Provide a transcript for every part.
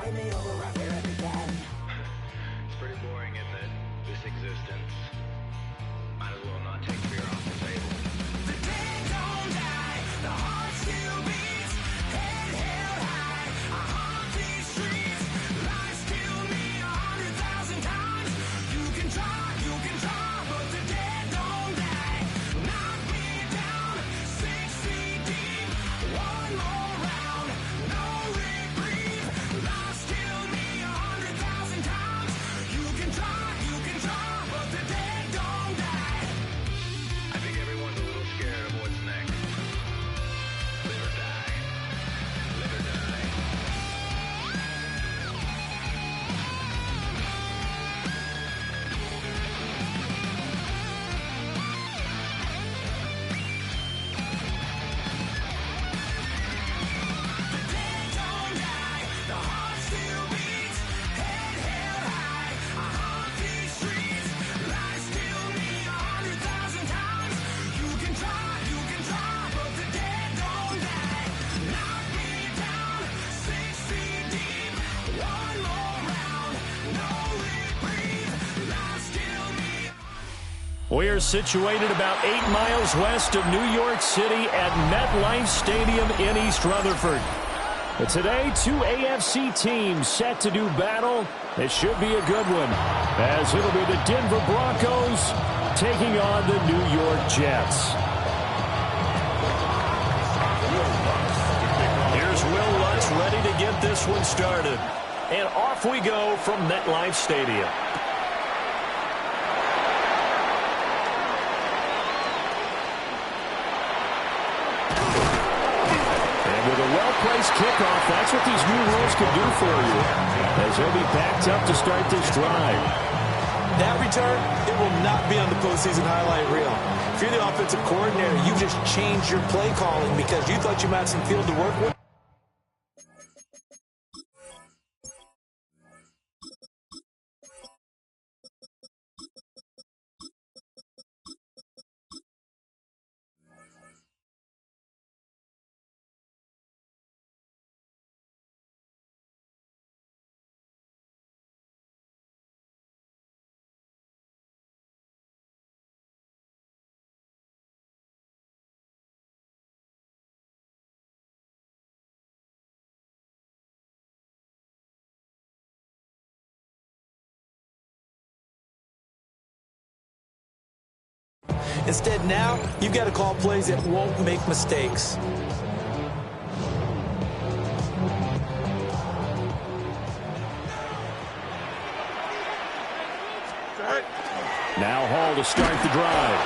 It's pretty boring, isn't it? This existence. Might as well not take fear off the table. The dead don't die, the heart still beats, head held high, I haunt these streets, lies kill me 100,000 times. You can try, but the dead don't die. Knock me down 6 feet deep, one more round, no reprieve. Lies kill me 100,000 times. You can try, but the dead don't die. I think everyone's a little scared of what's next. Live or die. Live or die. The dead don't die, the heart still beats, head held high, I haunt these streets, lies kill me 100,000 times. You can try, but the dead don't die. Knock me down 6 feet deep, one more round, no reprieve, lies kill me. We're situated about 8 miles west of New York City at MetLife Stadium in East Rutherford. But today, 2 AFC teams set to do battle. It should be a good one, as it'll be the Denver Broncos taking on the New York Jets. Here's Will Lutz ready to get this one started. And off we go from MetLife Stadium. With a well-placed kickoff, that's what these new rules can do for you, as he'll be backed up to start this drive. That return, it will not be on the postseason highlight reel. If you're the offensive coordinator, you just changed your play calling because you thought you might have some field to work with. Instead, now, you've got to call plays that won't make mistakes. Now Hall to start the drive.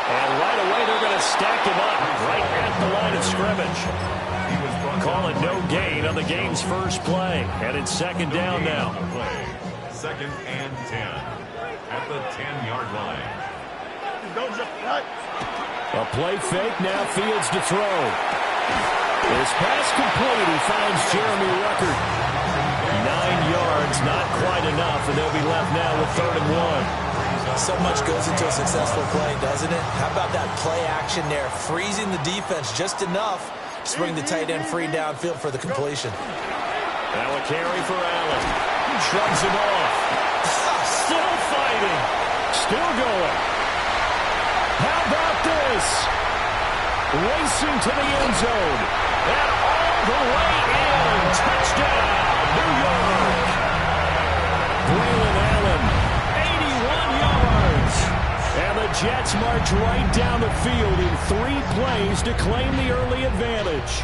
And right away, they're going to stack him up right at the line of scrimmage. Call it no gain on the game's first play. And it's second down now. Second and 10 at the 10-yard line. A play fake, now Fields to throw. His pass complete, he finds Jeremy Ruckert. 9 yards, not quite enough, and they'll be left now with 3rd and 1. So much goes into a successful play, doesn't it? How about that play action there, freezing the defense just enough to bring the tight end free downfield for the completion. Now a carry for Allen. Shrugs him off. Still fighting. Still going. How about this? Racing to the end zone. And all the way in. Touchdown, New York. Braylon Allen, 81 yards. And the Jets march right down the field in 3 plays to claim the early advantage.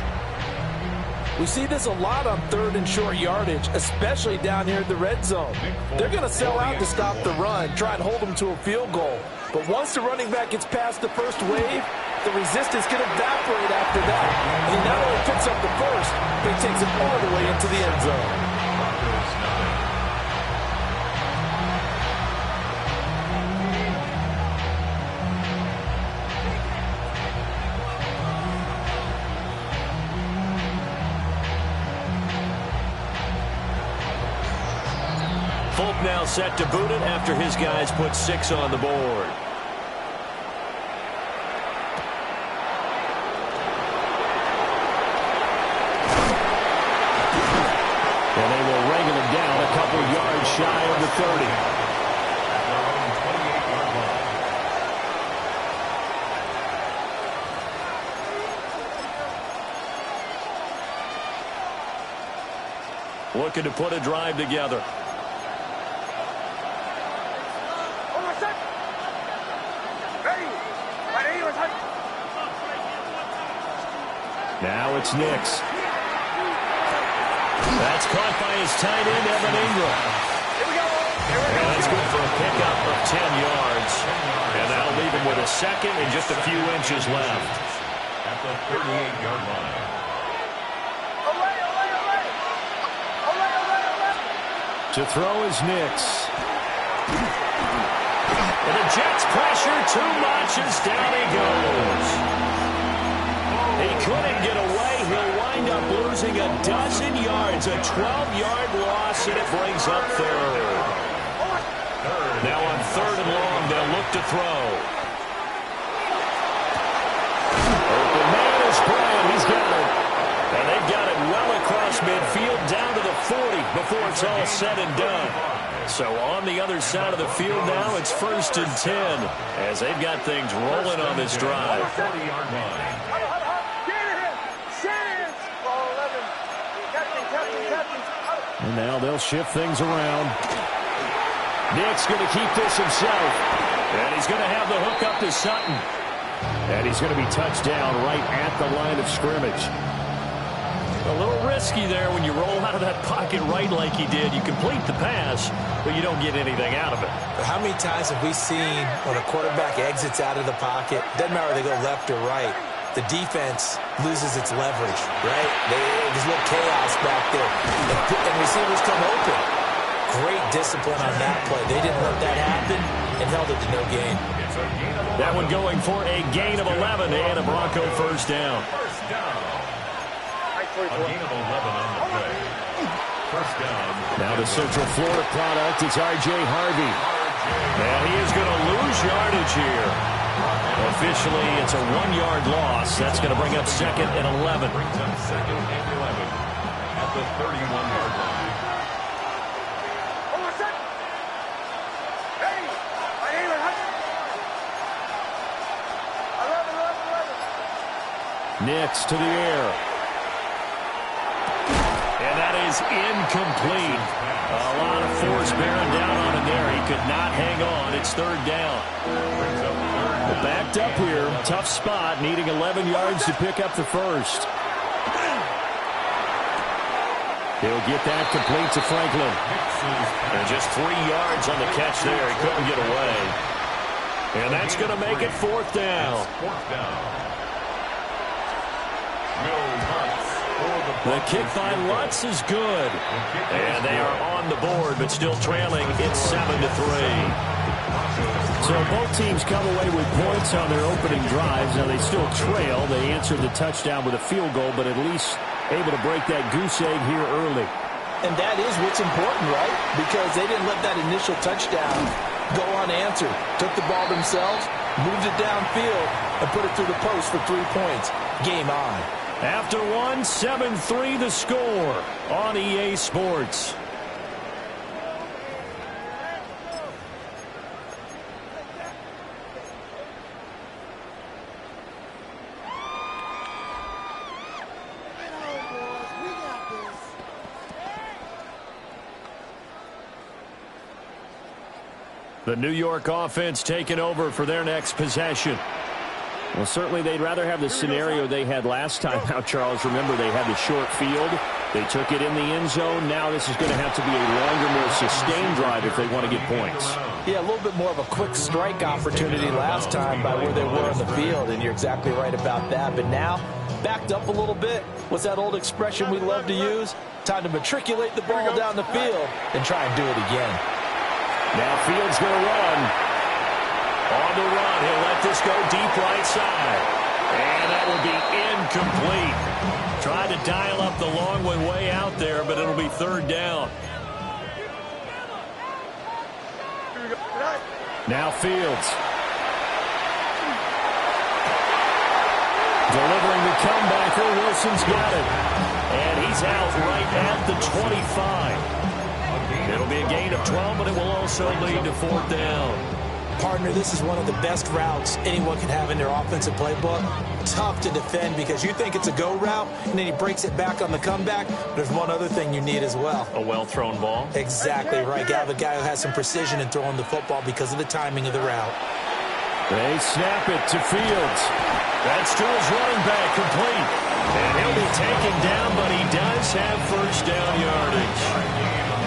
We see this a lot on 3rd and short yardage, especially down here in the red zone. They're going to sell out to stop the run, try and hold them to a field goal. But once the running back gets past the first wave, the resistance can evaporate after that. And he not only picks up the first, but he takes it all the way into the end zone. Folk now set to boot it after his guys put 6 on the board. And they will regulate shy of the 30. Looking to put a drive together. Now it's Nix. That's caught by his tight end, Evan Ingram. And that's good for a pickup of 10 yards. And that'll leave him with a second and just a few inches left. At the 38-yard line. To throw is Nix. And the Jets pressure too much as down he goes. He couldn't get away. He'll wind up losing a dozen yards. A 12-yard loss, and it brings up third. Now on third and long, they'll look to throw. Open man is Bryant. He's got it. And they've got it well across midfield down to the 40 before it's all said and done. So on the other side of the field now, it's 1st and 10 as they've got things rolling on this drive. 40-yard line. And now they'll shift things around. Nick's going to keep this himself. And he's going to have the hook up to Sutton. And he's going to be touched down right at the line of scrimmage. A little risky there when you roll out of that pocket right like he did. You complete the pass, but you don't get anything out of it. But how many times have we seen when a quarterback exits out of the pocket, doesn't matter whether they go left or right, the defense loses its leverage, right? There's a little chaos back there. And receivers come open. Great discipline on that play. They didn't let that happen and held it to no gain. That one going for a gain of 11 and a Bronco first down. First down. A gain of 11 on the play. First down. Now the Central Florida product, it's R.J. Harvey. And he is going to lose yardage here. Officially, it's a 1-yard loss. That's going to bring up 2nd and 11. Brings up 2nd and 11 at the 31-yard line. Nix to the air. And that is incomplete. A lot of force bearing down on him there. He could not hang on. It's 3rd down. Backed up here. Tough spot. Needing 11 yards to pick up the first. He'll get that complete to Franklin. And just 3 yards on the catch there. He couldn't get away. And that's going to make it 4th down. 4th down. The kick by Lutz is good. And they are on the board, but still trailing. It's 7-3. So both teams come away with points on their opening drives. Now they still trail. They answered the touchdown with a field goal, but at least able to break that goose egg here early. And that is what's important, right? Because they didn't let that initial touchdown go unanswered. Took the ball themselves, moved it downfield, and put it through the post for 3 points. Game on. After one, 7-3 the score on EA Sports. The New York offense taking over for their next possession. Well, certainly they'd rather have the scenario they had last time out, Charles. Remember, they had the short field. They took it in the end zone. Now this is going to have to be a longer, more sustained drive if they want to get points. Yeah, a little bit more of a quick strike opportunity last time by where they were on the field, and you're exactly right about that. But now, backed up a little bit. What's that old expression we love to use? Time to matriculate the ball down the field and try and do it again. Now Fields going to run. On the run, he'll let this go deep right side. And that will be incomplete. Tried to dial up the long one way out there, but it'll be 3rd down. Now Fields. Delivering the comebacker. Wilson's got it. And he's out right at the 25. It'll be a gain of 12, but it will also lead to 4th down. Partner, this is one of the best routes anyone can have in their offensive playbook. Tough to defend because you think it's a go route, and then he breaks it back on the comeback. There's one other thing you need as well. A well-thrown ball. Exactly right. You have a guy who has some precision in throwing the football because of the timing of the route. They snap it to Fields. That's to his running back, complete. And he'll be taken down, but he does have first down yardage.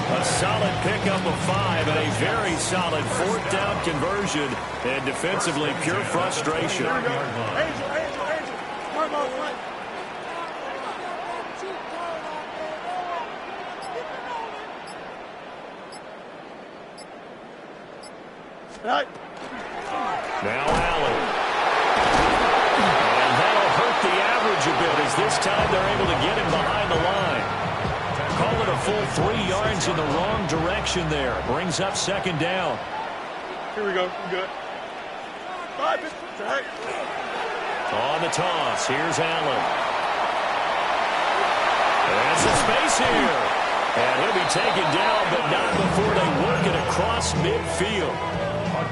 A solid pickup of 5 and a very solid 4th down conversion. And defensively, pure frustration. Now Allen. And that'll hurt the average a bit as this time they're able to get him behind the line. Call it a full 3 yards in the wrong direction there. Brings up 2nd down. Here we go. Good. 5. On the toss, here's Allen. There's some space here. And he'll be taken down, but not before they work it across midfield.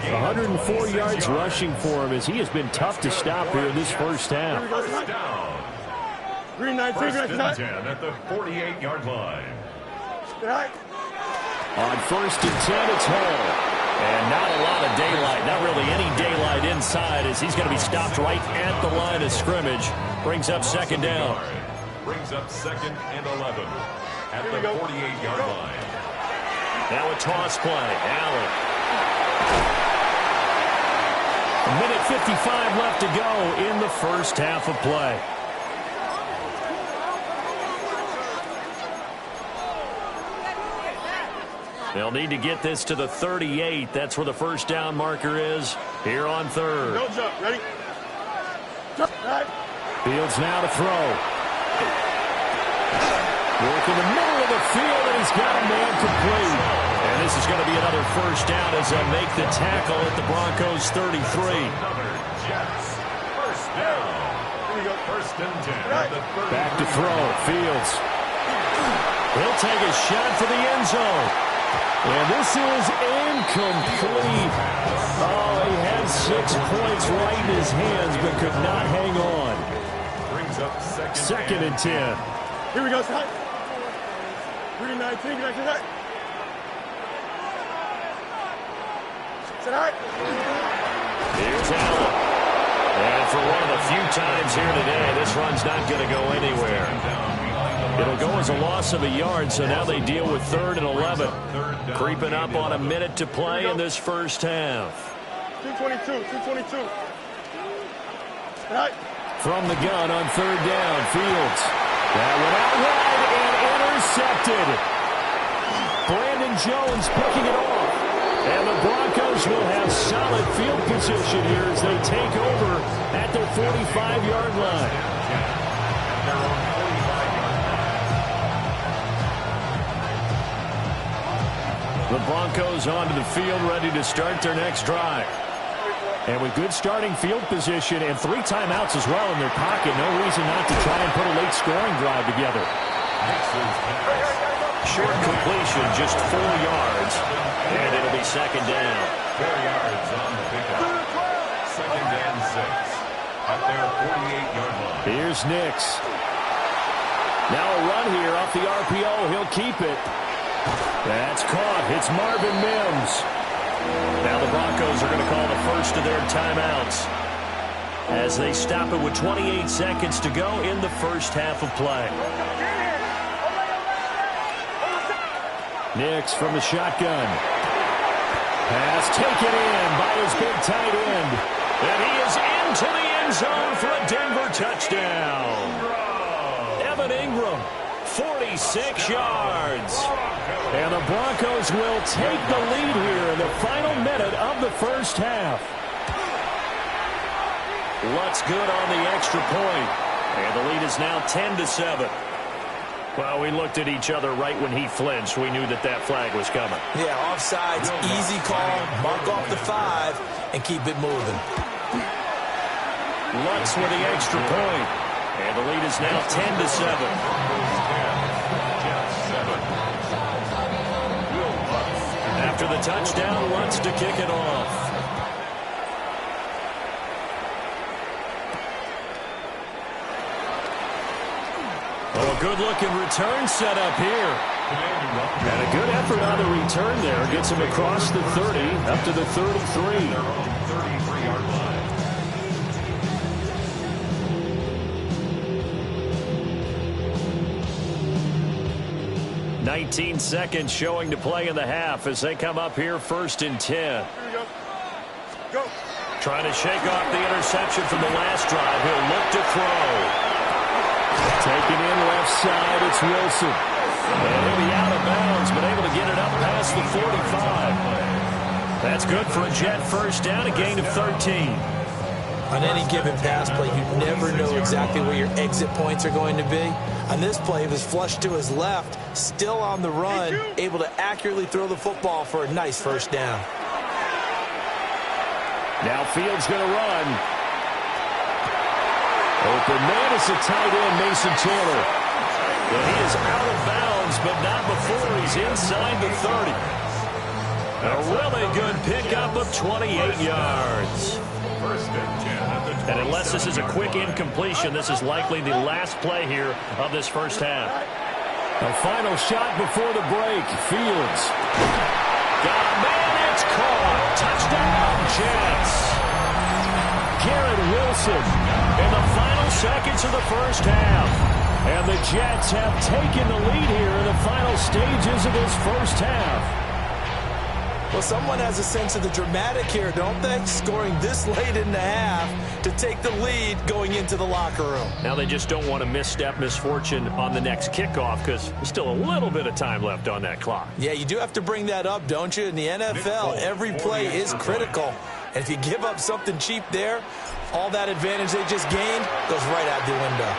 104 yards rushing for him as he has been tough to stop here in this first half. First down. Green 19, First green and 10. 10 at the 48-yard line. On 1st and 10, it's Hall. And not a lot of daylight, not really any daylight inside as he's going to be stopped right at the line of scrimmage. Brings up 2nd down. Brings up 2nd and 11 at the 48-yard line. Now a toss play. Allen. A minute 55 left to go in the first half of play. They'll need to get this to the 38. That's where the first down marker is here on 3rd. Go jump. Ready? Jump. Fields now to throw. Work in the middle of the field, and he's got a man complete. And this is going to be another first down as they make the tackle at the Broncos 33. Jets. First down. Here we go. 1st and 10 at the 30. Back to throw. Fields. He'll take a shot for the end zone. And this is incomplete. Oh, he had 6 points right in his hands, but could not hang on. Brings up 2nd and 10. Here we go, Scott. Green 19, green 19. Sit out. Here's Allen. And for one of the few times here today, this run's not going to go anywhere. It'll go as a loss of a yard, so now they deal with 3rd and 11. Creeping up on a minute to play in this first half. 222. From the gun on 3rd down, Fields. That one out wide and intercepted. Brandon Jones picking it off. And the Broncos will have solid field position here as they take over at their 45-yard line. The Broncos onto the field, ready to start their next drive. And with good starting field position and 3 timeouts as well in their pocket, no reason not to try and put a late scoring drive together. Short completion, just 4 yards, and it'll be 2nd down. 4 yards on the pickup. 2nd and 6 at their 48-yard line. Here's Nix. Now a run here off the RPO. He'll keep it. That's caught. It's Marvin Mims. Now the Broncos are going to call the first of their timeouts as they stop it with 28 seconds to go in the first half of play. Nix from the shotgun. Pass taken in by his big tight end. And he is into the end zone for a Denver touchdown. Evan Ingram, 46 yards. And the Broncos will take the lead here in the final minute of the first half. Looks good on the extra point. And the lead is now 10-7. Well, we looked at each other right when he flinched. We knew that that flag was coming. Yeah, offsides, easy call, mark off the 5, and keep it moving. Lutz with the extra point. And the lead is now 10-7. After the touchdown, wants to kick it off. Oh, a good-looking return set up here. And a good effort on the return there. Gets him across the 30, up to the 33. 19 seconds showing to play in the half as they come up here 1st and 10. Here we go. Go. Trying to shake off the interception from the last drive. He'll look to throw. Taken in left side, it's Wilson. And he'll be out of bounds, but able to get it up past the 45. That's good for a Jet first down, a gain of 13. On any given pass play, you never know exactly where your exit points are going to be. On this play, it was flushed to his left, still on the run, able to accurately throw the football for a nice first down. Now Fields going to run. Open man is a tight end, Mason Taylor. And he is out of bounds, but not before he's inside the 30. A really good pickup of 28 yards. And unless this is a quick incompletion, this is likely the last play here of this first half. A final shot before the break. Fields. Got a man, it's caught. Touchdown, Jets. Garrett Wilson in the final seconds of the first half. And the Jets have taken the lead here in the final stages of this first half. Well, someone has a sense of the dramatic here, don't they? Scoring this late in the half to take the lead going into the locker room. Now they just don't want to misfortune on the next kickoff because there's still a little bit of time left on that clock. Yeah, you do have to bring that up, don't you? In the NFL, every play is critical. And if you give up something cheap there, all that advantage they just gained goes right out the window.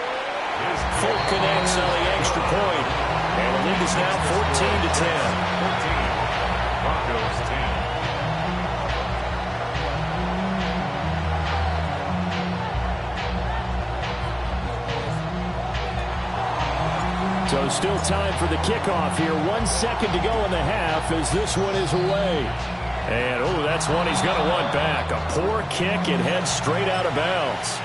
Full connects on the extra point. And the lead is now 14-10. Broncos 10. So still time for the kickoff here. 1 second to go in the half as this one is away. And, oh, that's one he's going to want back. A poor kick. It heads straight out of bounds.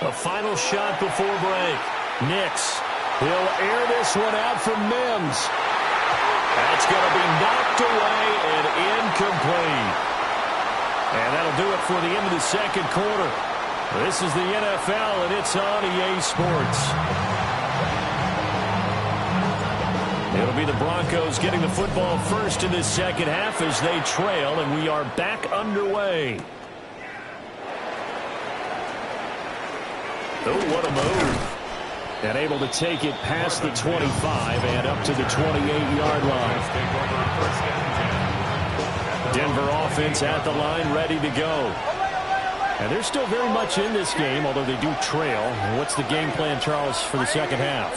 A final shot before break. Nix. He'll air this one out from Mims. That's going to be knocked away and incomplete. And that'll do it for the end of the second quarter. This is the NFL, and it's on EA Sports. It'll be the Broncos getting the football first in this second half as they trail, and we are back underway. Oh, what a move. And able to take it past the 25 and up to the 28-yard line. Denver offense at the line, ready to go. And they're still very much in this game, although they do trail. And what's the game plan, Charles, for the second half?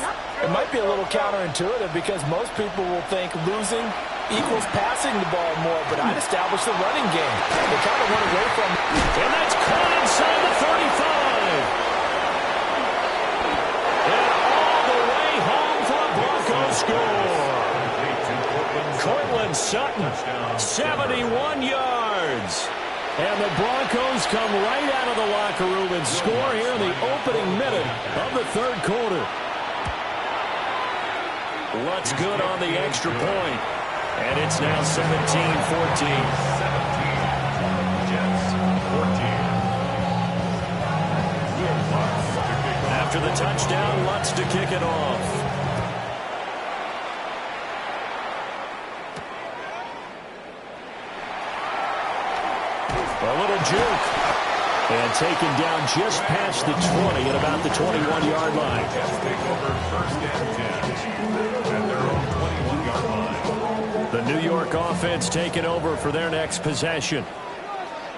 It might be a little counterintuitive because most people will think losing equals passing the ball more, but I'd establish the running game. They kind of went away from it. And that's caught inside the 35. And all the way home for a Broncos score. Cortland Sutton, 71 yards. And the Broncos come right out of the locker room and score here in the opening minute of the third quarter. What's good on the extra point? And it's now 17-14. After the touchdown, Lutz to kick it off. A little juke. And taken down just past the 20 at about the 21-yard line. The New York offense taking over for their next possession.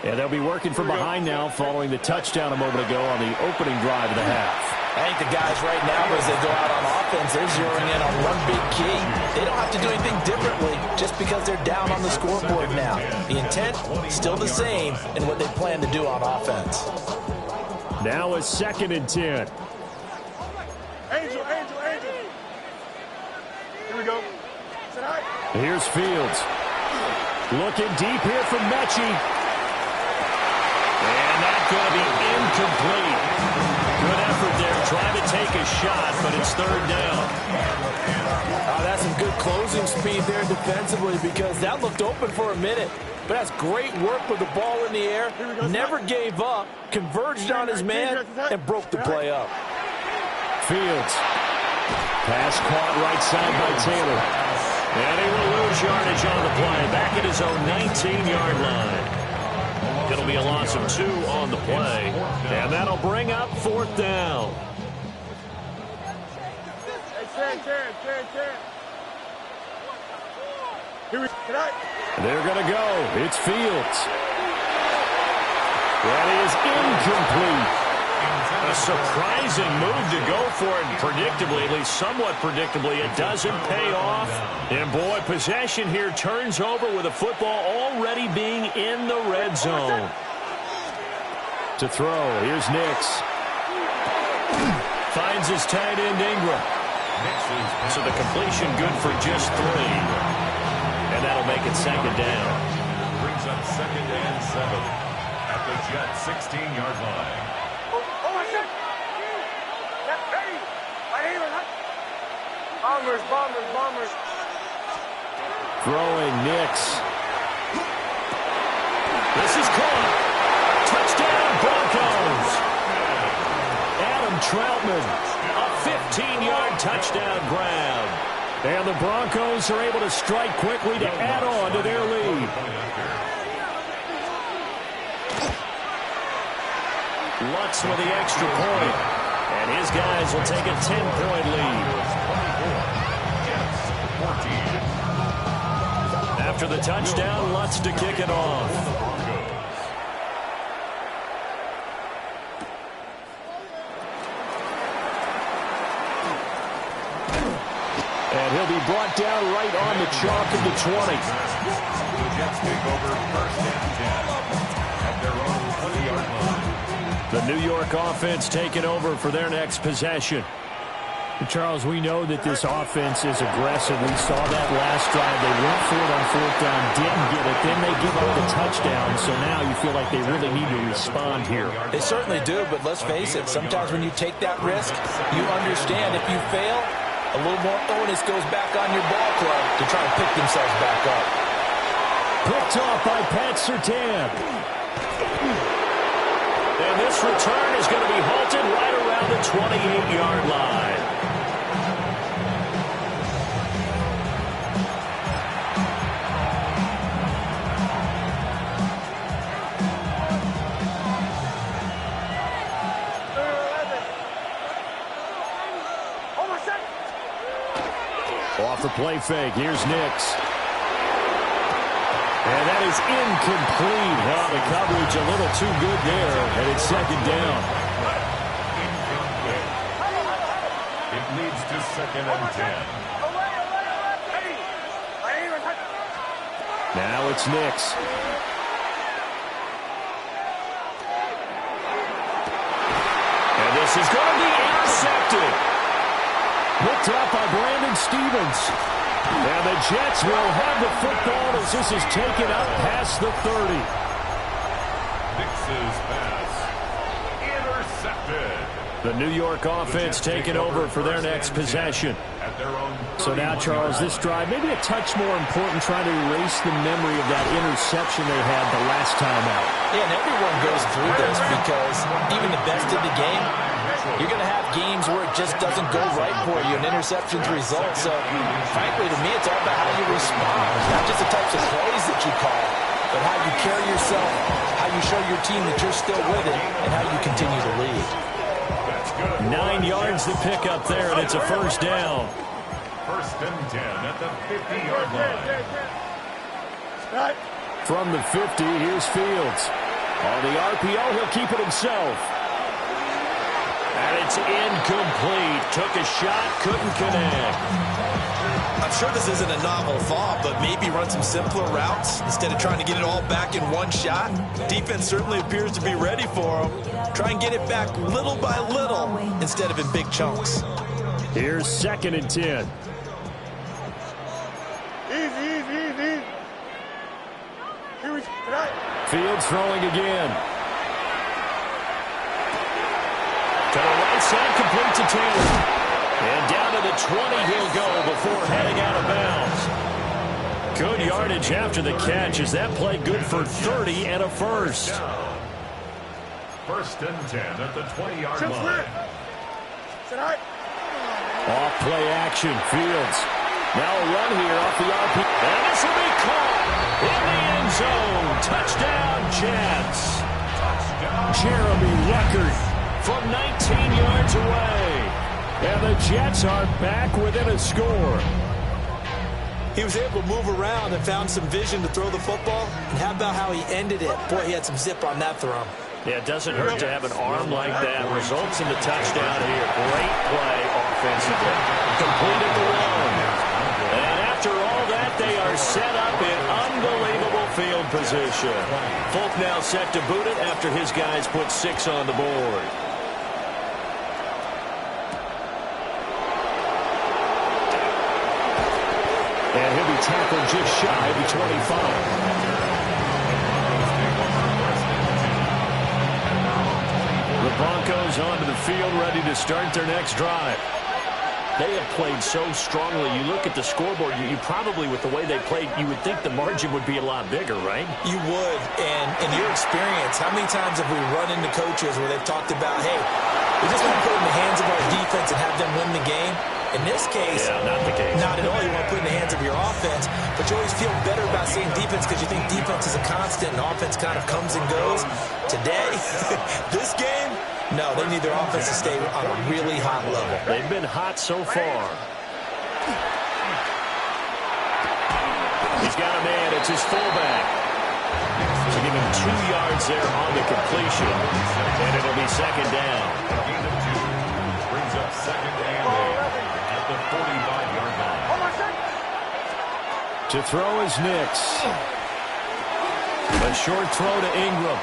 And they'll be working from behind now following the touchdown a moment ago on the opening drive of the half. I think the guys right now, as they go out on offense, they're zeroing in on one big key. They don't have to do anything differently just because they're down on the scoreboard now. The intent, still the same in what they plan to do on offense. Now a 2nd and 10. Angel. Here we go. Sit high. Here's Fields. Looking deep here from Mechie. And that's going to be incomplete. Good effort there, trying to take a shot, but it's 3rd down. Oh, that's some good closing speed there defensively, because that looked open for a minute. But that's great work with the ball in the air. Never gave up, converged on his man, and broke the play up. Fields. Pass caught right side by Taylor. And he will lose yardage on the play. Back at his own 19-yard line. It'll be a loss of 2 on the play. And that'll bring up 4th down. They're going to go. It's Fields. That is incomplete. A surprising move to go for it, and predictably, at least somewhat predictably, it doesn't pay off. And boy, possession here turns over with a football already being in the red zone. To throw, here's Nix. Finds his tight end Ingram. So the completion good for just 3. And that'll make it 2nd down. Brings up 2nd and 7 at the Jets' 16-yard line. Bombers. Throwing Nix. This is caught. Touchdown Broncos. Adam Troutman. A 15-yard touchdown grab. And the Broncos are able to strike quickly to add on to their lead. Lutz with the extra point. And his guys will take a 10-point lead. After the touchdown, Lutz to kick it off. And he'll be brought down right on the chalk of the 20. The Jets take over 1st and 10 at their own 20-yard line. The New York offense taking over for their next possession. Charles, we know that this offense is aggressive. We saw that last drive. They went for it on 4th down, didn't get it. Then they give up the touchdown. So now you feel like they really need to respond here. They certainly do, but let's face it, sometimes when you take that risk, you understand if you fail, a little more onus goes back on your ball club to try and pick themselves back up. Picked off by Pat Surtain. And this return is going to be halted right around the 28-yard line. Off the play fake, here's Nix. And that is incomplete. Well, the coverage a little too good there, and it's 2nd down. It leads to 2nd and 10. Now it's Nix. And this is going to be intercepted. Picked up by Brandon Stevens. And the Jets will have the football as this is taken up past the 30. Nix's pass intercepted. The New York offense taking over for their next possession. So now, Charles, this drive maybe a touch more important, trying to erase the memory of that interception they had the last time out. Yeah, and everyone goes through this because even the best in the game, you're going to have games where it just doesn't go right for you, and interceptions result. So, frankly, to me, it's all about how you respond. Not just the types of plays that you call, but how you carry yourself, how you show your team that you're still with it, and how you continue to lead. 9 yards to pick up there, and it's a 1st down. 1st and 10 at the 50-yard line. From the 50, here's Fields. On the RPO, he'll keep it himself. And it's incomplete. Took a shot, couldn't connect. I'm sure this isn't a novel thought, but maybe run some simpler routes instead of trying to get it all back in one shot. Defense certainly appears to be ready for him. Try and get it back little by little instead of in big chunks. Here's 2nd and 10. Easy. Fields throwing again. To the right side, complete to Taylor. And down to the 20 he'll go before heading out of bounds. Good yardage after the catch. Is that play good for 30 and a first? 1st and 10 at the 20-yard line. Off play action. Fields. Now a run here off the RP. And this will be caught in the end zone. Touchdown, Jets. Jeremy Ruckert From 19 yards away. And the Jets are back within a score. He was able to move around and found some vision to throw the football. And how about how he ended it? Boy, he had some zip on that throw. Yeah, it doesn't hurt to have an arm like that. Results in the touchdown here. Great play offensively. Completed the run. And after all that, they are set up in unbelievable field position. Folk now set to boot it after his guys put 6 on the board. And he'll be tackled just shy of the 25. The Broncos onto the field, ready to start their next drive. They have played so strongly. You look at the scoreboard, you probably, with the way they played, you would think the margin would be a lot bigger, right? You would. And in your experience, how many times have we run into coaches where they've talked about, hey, we just want to put it in the hands of our defense and have them win the game? In this case, not the case. Not at all. You want to put it in the hands of your offense, but you always feel better about seeing defense because you think defense is a constant and offense kind of comes and goes. Today, this game, no, they need their offense to stay on a really hot level. They've been hot so far. He's got a man. It's his fullback. So give him 2 yards there on the completion, and it'll be 2nd down. Gain of 2 brings up 2nd and 8 at the 45-yard line. To throw is Nix. A short throw to Ingram.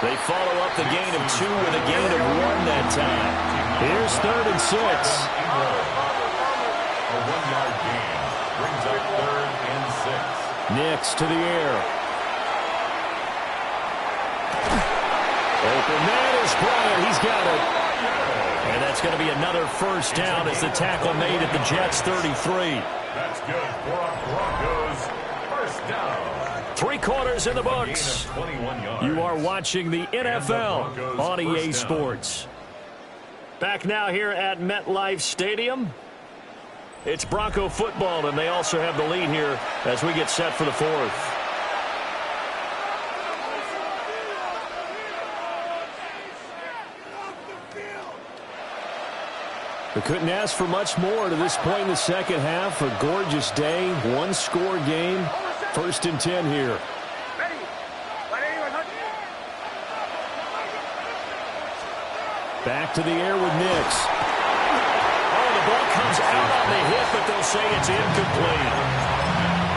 They follow up the gain of 2 with a gain of 1 that time. Here's 3rd and 6. A 1-yard gain brings up 3rd and 6. Nix to the air. Open man is Bryant. He's got it. And that's going to be another first down as the tackle made at the Jets' 33. That's good for a Broncos first down. 3 quarters in the books. 21 yards. You are watching the NFL on EA Sports. Back now here at MetLife Stadium. It's Bronco football, and they also have the lead here as we get set for the 4th. We couldn't ask for much more to this point in the second half. A gorgeous day, 1-score game. 1st and 10 here. Back to the air with Nix. Oh, the ball comes out on the hit, but they'll say it's incomplete.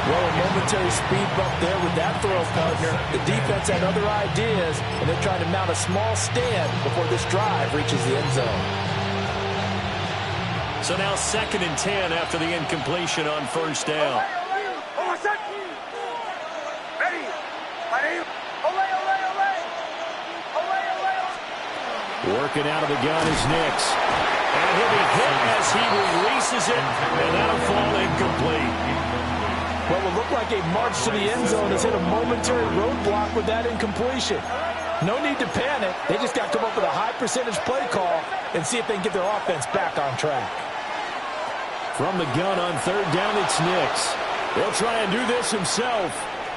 Well, a momentary speed bump there with that throw, partner. The defense had other ideas, and they're trying to mount a small stand before this drive reaches the end zone. So now 2nd and 10 after the incompletion on first down. Working out of the gun is Nix. And he'll be hit as he releases it, and that'll fall incomplete. Well, it looked like a march to the end zone has hit a momentary roadblock with that incompletion. No need to panic. They just got to come up with a high percentage play call and see if they can get their offense back on track. From the gun on 3rd down, it's Nix. He'll try and do this himself.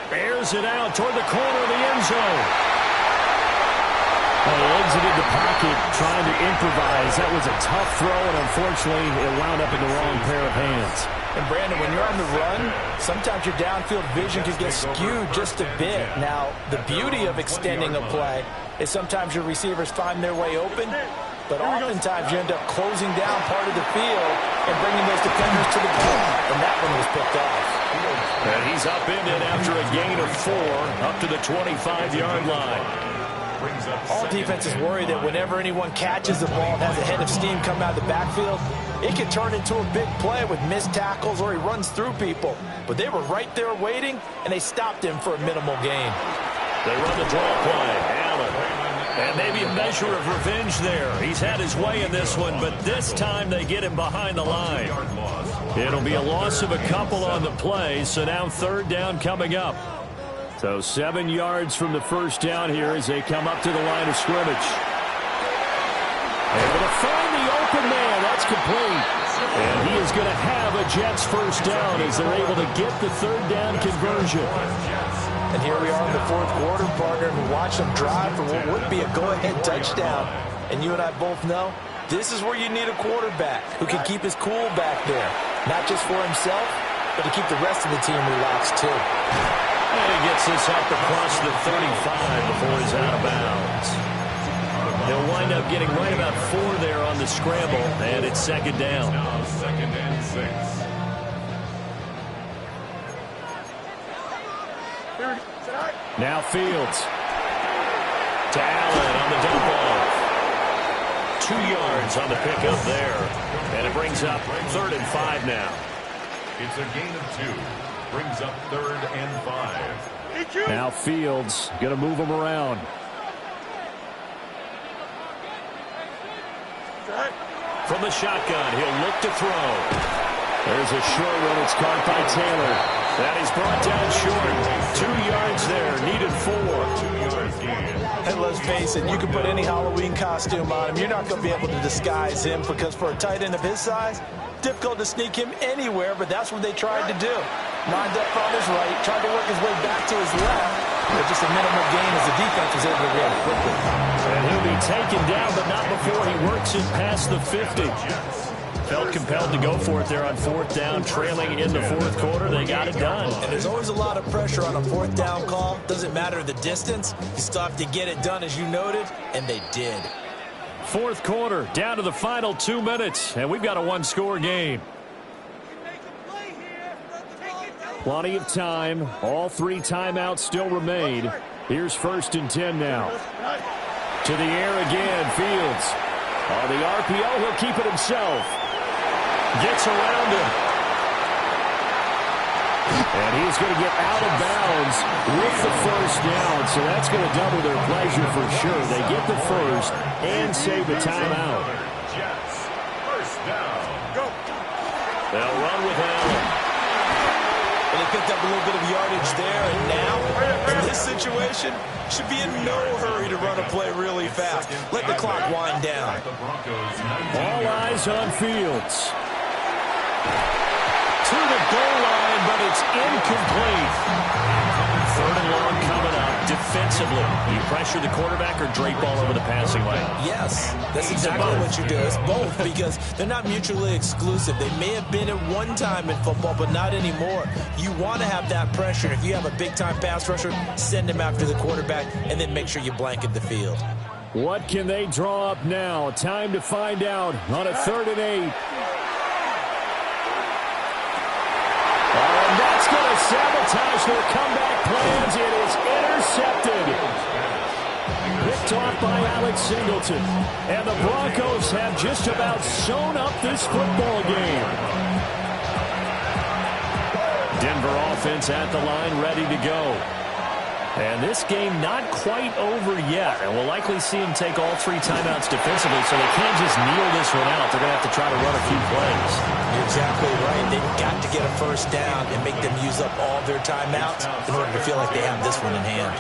Airs it out toward the corner of the end zone. Well, he exited the pocket trying to improvise. That was a tough throw, and unfortunately, it wound up in the wrong pair of hands. And, Brandon, when you're on the run, sometimes your downfield vision can get skewed just a bit. Now, the beauty of extending a play is sometimes your receivers find their way open, but oftentimes you end up closing down part of the field and bringing those defenders to the plate, and that one was picked off. And he's upended after a gain of 4 up to the 25-yard line. All defenses worry that whenever anyone catches the ball and has a head of steam come out of the backfield, it can turn into a big play with missed tackles or he runs through people. But they were right there waiting, and they stopped him for a minimal gain. They run the draw play. Allen. And maybe a measure of revenge there. He's had his way in this one, but this time they get him behind the line. It'll be a loss of a couple on the play, so now third down coming up. So 7 yards from the first down here as they come up to the line of scrimmage. Able to find the open man. That's complete. And he is going to have a Jets first down as they're able to get the third down conversion. And here we are in the fourth quarter, partner, and we watch them drive for what would be a go-ahead touchdown. And you and I both know this is where you need a quarterback who can keep his cool back there. Not just for himself, but to keep the rest of the team relaxed too. And he gets this up across the 35 before he's out of bounds. They'll wind up getting right about 4 there on the scramble, and it's second down. Now 2nd and 6. Now Fields. To Allen on the dump off. 2 yards on the pickup there. And it brings up 3rd and 5 now. It's a gain of 2. Brings up 3rd and 5. Now Fields going to move him around. From the shotgun, he'll look to throw. There's a short one. It's caught by Taylor. That is brought down short. 2 yards there. Needed 4. 2 yards gain. And let's face it, you can put any Halloween costume on him. You're not going to be able to disguise him because for a tight end of his size, difficult to sneak him anywhere, but that's what they tried to do. Lined up on his right, tried to work his way back to his left, but just a minimal gain as the defense was able to react quickly. And he'll be taken down, but not before he works it past the 50. Felt compelled to go for it there on 4th down, trailing in the 4th quarter. They got it done. And there's always a lot of pressure on a 4th down call. Doesn't matter the distance. You still have to get it done, as you noted, and they did. 4th quarter, down to the final 2 minutes, and we've got a 1-score game. Plenty of time. All 3 timeouts still remain. Here's 1st and 10 now. To the air again, Fields. On the RPO, he'll keep it himself. Gets around him. And he's going to get out of bounds with the first down, so that's going to double their pleasure for sure. They get the first and save a timeout. Jets. First down. Go. They'll run with Allen. And they picked up a little bit of yardage there, and now, in this situation, should be in no hurry to run a play really fast. Let the clock wind down. All eyes on Fields. To the goal line, but it's incomplete. 3rd and long coming up defensively. You pressure the quarterback or drape all over the passing lane? Yes, that's exactly what you do. It's both because they're not mutually exclusive. They may have been at one time in football, but not anymore. You want to have that pressure. If you have a big-time pass rusher, send him after the quarterback, and then make sure you blanket the field. What can they draw up now? Time to find out on a 3rd and 8. And that's going to sabotage their comeback plans. It is intercepted. Picked off by Alex Singleton. And the Broncos have just about sewn up this football game. Denver offense at the line, ready to go. And this game not quite over yet. And we'll likely see him take all 3 timeouts defensively, so they can't just kneel this one out. They're going to have to try to run a few plays. You're exactly right. They've got to get a first down and make them use up all their timeouts in order to feel like they have this one in hand.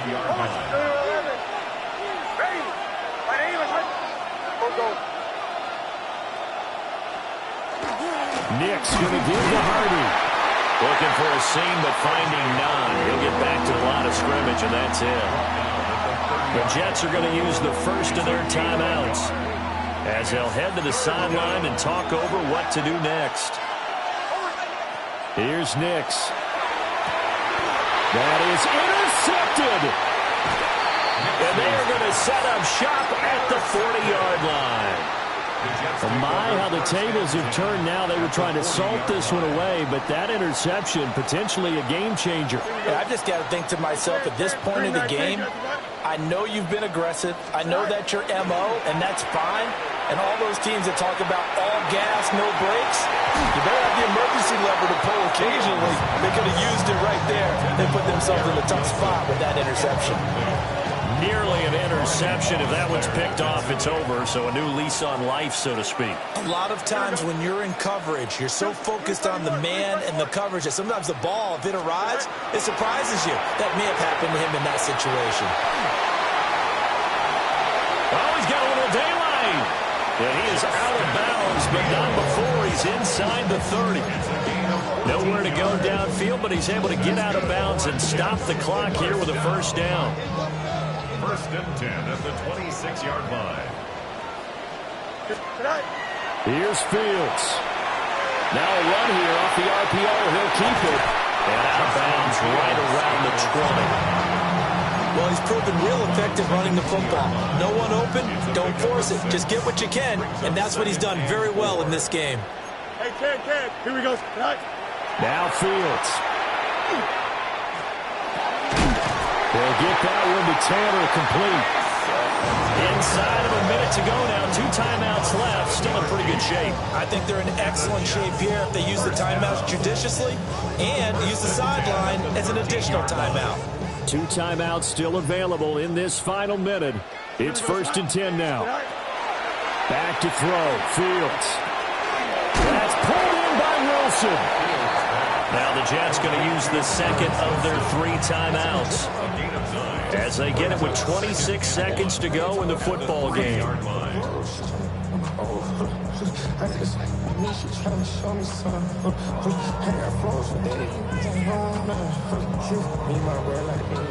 Nick's going to give to Hardy. Looking for a seam, but finding none. He'll get back to the line of scrimmage, and that's it. The Jets are going to use the first of their timeouts as they'll head to the sideline and talk over what to do next. Here's Nix. That is intercepted. And they are going to set up shop at the 40-yard line. Well, my, how the tables have turned now. They were trying to salt this one away, but that interception, potentially a game changer. Yeah, I've just got to think to myself, at this point in the game, I know you've been aggressive. I know that's your MO, and that's fine. And all those teams that talk about all gas, no brakes, you better have the emergency lever to pull occasionally. They could have used it right there. They put themselves in a tough spot with that interception. Nearly an interception. If that one's picked off, it's over. So a new lease on life, so to speak. A lot of times when you're in coverage, you're so focused on the man and the coverage that sometimes the ball, if it arrives, it surprises you. That may have happened to him in that situation. Oh, he's got a little daylight. And he is out of bounds, but not before he's inside the 30. Nowhere to go downfield, but he's able to get out of bounds and stop the clock here with a first down. First and 10 at the 26-yard line. Here's Fields. Now a run here off the RPO. He'll keep it. And out of bounds right around the 20. Well, he's proven real effective running the football. No one open, don't force it. Just get what you can, and that's what he's done very well in this game. Hey, Ted, here we go. Now Fields. They'll get that one to Tanner, complete. Inside of a minute to go now. 2 timeouts left. Still in pretty good shape. I think they're in excellent shape here if they use the timeouts judiciously and use the sideline as an additional timeout. 2 timeouts still available in this final minute. It's first and 10 now. Back to throw. Fields. That's pulled in by Wilson. Now the Jets going to use the second of their 3 timeouts as they get it with 26 seconds to go in the football game.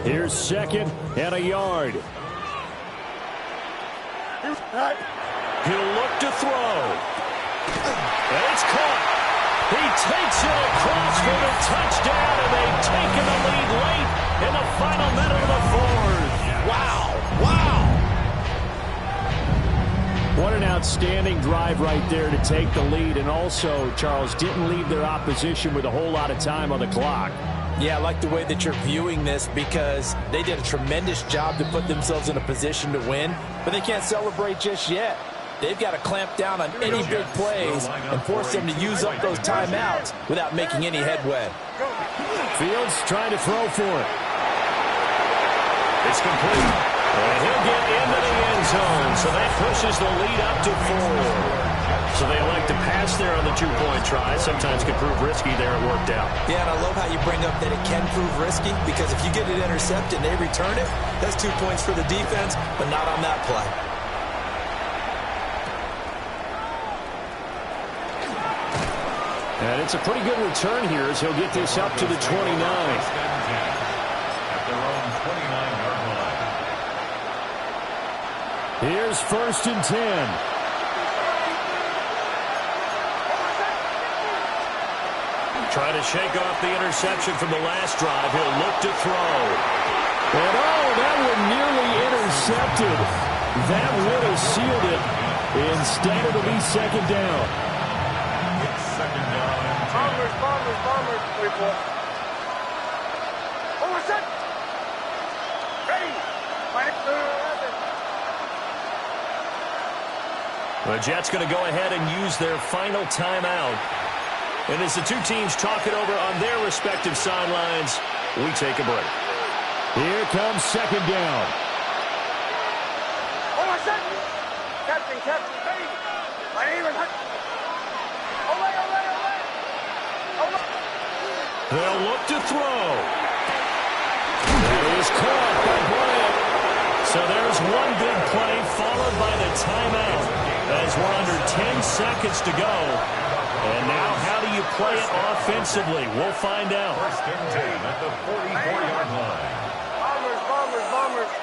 Here's second and a yard. He'll look to throw. And it's caught. He takes it across for the touchdown, and they've taken the lead late in the final minute of the 4th. Wow, wow. What an outstanding drive right there to take the lead, and also, Charles, didn't leave their opposition with a whole lot of time on the clock. Yeah, I like the way that you're viewing this because they did a tremendous job to put themselves in a position to win, but they can't celebrate just yet. They've got to clamp down on any big plays and force them to use up those timeouts without making any headway. Fields trying to throw for it. It's complete. And he'll get into the end zone, so that pushes the lead up to 4. So they elect to pass there on the 2-point try. Sometimes can prove risky there. It worked out. Yeah, and I love how you bring up that it can prove risky because if you get it intercepted and they return it, that's 2 points for the defense, but not on that play. And it's a pretty good return here as he'll get this up to the 29. At their own 29-yard line. Here's first and 10. Trying to shake off the interception from the last drive. He'll look to throw. And oh, that one nearly intercepted. That would have sealed it. Instead, it'll be second down. Second down and 10. Bombers. Wait for it. Hold on, set. Ready. The Jets going to go ahead and use their final timeout. And as the 2 teams talk it over on their respective sidelines, we take a break. Here comes second down. Hold on, set. Captain, ready. My name is... They'll look to throw. That is caught by Bryant. So there's one big play followed by the timeout as we're under 10 seconds to go. And now how do you play it offensively? We'll find out. First and 10 at the 44-yard line. Bombers.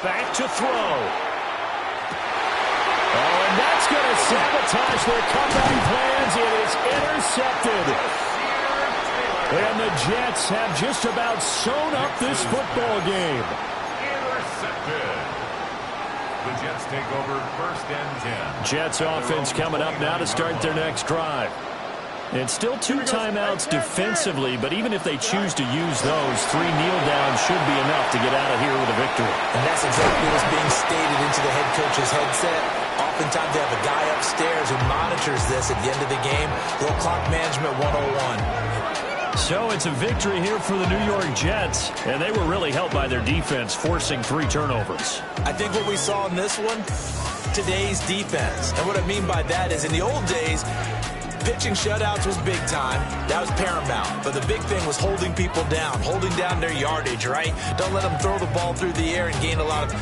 Back to throw. Oh, and that's going to sabotage their comeback plans. It is intercepted. And the Jets have just about sewn up this football game. Intercepted. The Jets take over 1st and 10. Jets offense coming up now to start their next drive. And still 2 timeouts defensively, but even if they choose to use those, 3 kneel downs should be enough to get out of here with a victory. And that's exactly what's being stated into the head coach's headset. Oftentimes they have a guy upstairs who monitors this at the end of the game. Little clock management 101. So it's a victory here for the New York Jets, and they were really helped by their defense, forcing 3 turnovers. I think what we saw in this one, today's defense. And what I mean by that is in the old days, pitching shutouts was big time. That was paramount. But the big thing was holding people down, holding down their yardage, right? Don't let them throw the ball through the air and gain a lot of